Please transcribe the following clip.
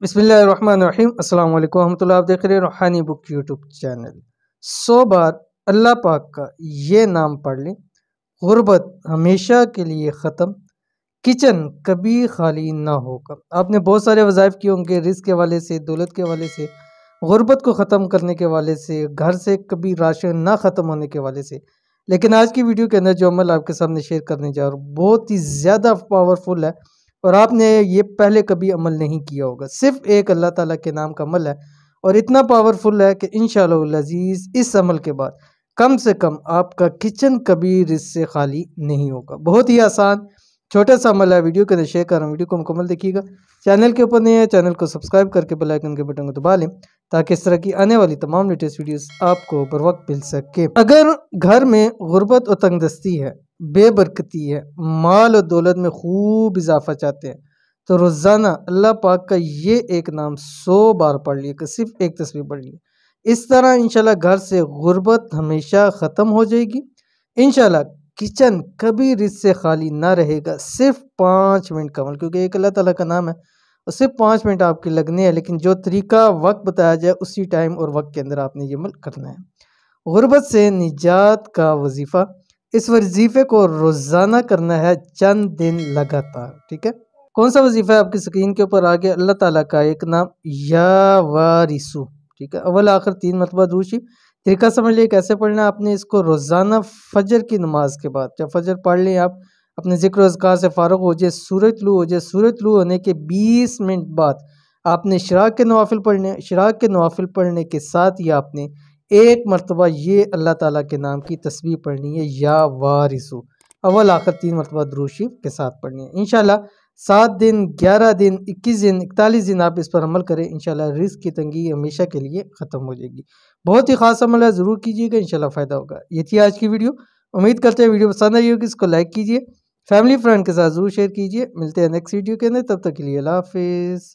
बिस्मिल्लाहिर्रहमानिर्रहीम अस्सलाम वालेकुम रहमतुल्लाह। आप देख रहे हैं रूहानी बुक यूट्यूब चैनल। 100 बार अल्लाह पाक का ये नाम पढ़ लें, गुर्बत हमेशा के लिए ख़त्म, किचन कभी खाली ना होगा। आपने बहुत सारे वज़ाइफ किए होंगे, रिज़्क़ के हवाले से, दौलत के हवाले से, गुर्बत को ख़त्म करने के हवाले से, घर से कभी राशन ना ख़त्म होने के हवाले से। लेकिन आज की वीडियो के अंदर जो अमल आपके सामने शेयर करने जा रहा हूँ बहुत ही ज़्यादा पावरफुल है और आपने ये पहले कभी अमल नहीं किया होगा। सिर्फ एक अल्लाह ताला के नाम का अमल है और इतना पावरफुल है कि इंशाअल्लाह अज़ीज़ इस अमल के बाद कम से कम आपका किचन कभी रिस्क से खाली नहीं होगा। बहुत ही आसान छोटा सा अमल है, वीडियो के अंदर शेयर कर रहा हूँ, वीडियो को मुकम्मल देखिएगा। चैनल के ऊपर नहीं है, चैनल को सब्सक्राइब करके बेल आइकन के बटन को दबा लें ताकि इस तरह की आने वाली तमाम लेटेस्ट वीडियोस आपको बर वक्त मिल सके। अगर घर में गुर्बत और तंगदस्ती है, बेबरकती है, माल और दौलत में खूब इजाफा चाहते हैं तो रोज़ाना अल्लाह पाक का ये एक नाम 100 बार पढ़ लिए, सिर्फ एक तस्वीर पढ़ लिए। इस तरह इंशाल्लाह घर से गुर्बत हमेशा ख़त्म हो जाएगी। इंशाल्लाह किचन कभी रिस्क से खाली ना रहेगा। सिर्फ 5 मिनट का अमल, क्योंकि एक अल्लाह ताला का नाम है और सिर्फ 5 मिनट आपके लगने हैं, लेकिन जो तरीका वक्त बताया जाए उसी टाइम और वक्त के अंदर आपने ये अमल करना है। गुर्बत से निजात का वजीफ़ा, इस वजीफ़े को रोज़ाना करना है चंद दिन लगातार। ठीक है, कौन सा वजीफ़ा है आपकी स्क्रीन के ऊपर आ गया। अल्लाह ताला का एक नाम या वारिसु। ठीक है, अव्वल आखिर 3 मरतबा दुरूद शरीफ। तरीका समझ लिए कैसे पढ़ना है। आपने इसको रोज़ाना फजर की नमाज के बाद, जब फजर पढ़ लें आप, अपने ज़िक्र अज़कार से फ़ारिग हो जाए, सूरज तुलू हो जाए, सूरज तुलू होने के 20 मिनट बाद आपने इशराक के नवाफिल पढ़ने हैं। इशराक के नवाफिल पढ़ने के साथ ही आपने एक मरतबा ये अल्लाह ताला के नाम की तस्बीह पढ़नी है, या वारिसु। अव्वल आखिर 3 मरतबा दुरूद शरीफ के साथ पढ़नी है। इंशाल्लाह 7 दिन, 11 दिन, 21 दिन, 41 दिन आप इस पर अमल करें, इंशाल्लाह रिज़्क़ की तंगी हमेशा के लिए ख़त्म हो जाएगी। बहुत ही ख़ास अमल है, ज़रूर कीजिएगा, इंशाल्लाह फ़ायदा होगा। ये थी आज की वीडियो। उम्मीद करते हैं वीडियो पसंद आई होगी। इसको लाइक कीजिए, फैमिली फ्रेंड के साथ ज़रूर शेयर कीजिए। मिलते हैं नेक्स्ट वीडियो के अंदर, तब तक के लिए अल्लाह हाफ़िज़।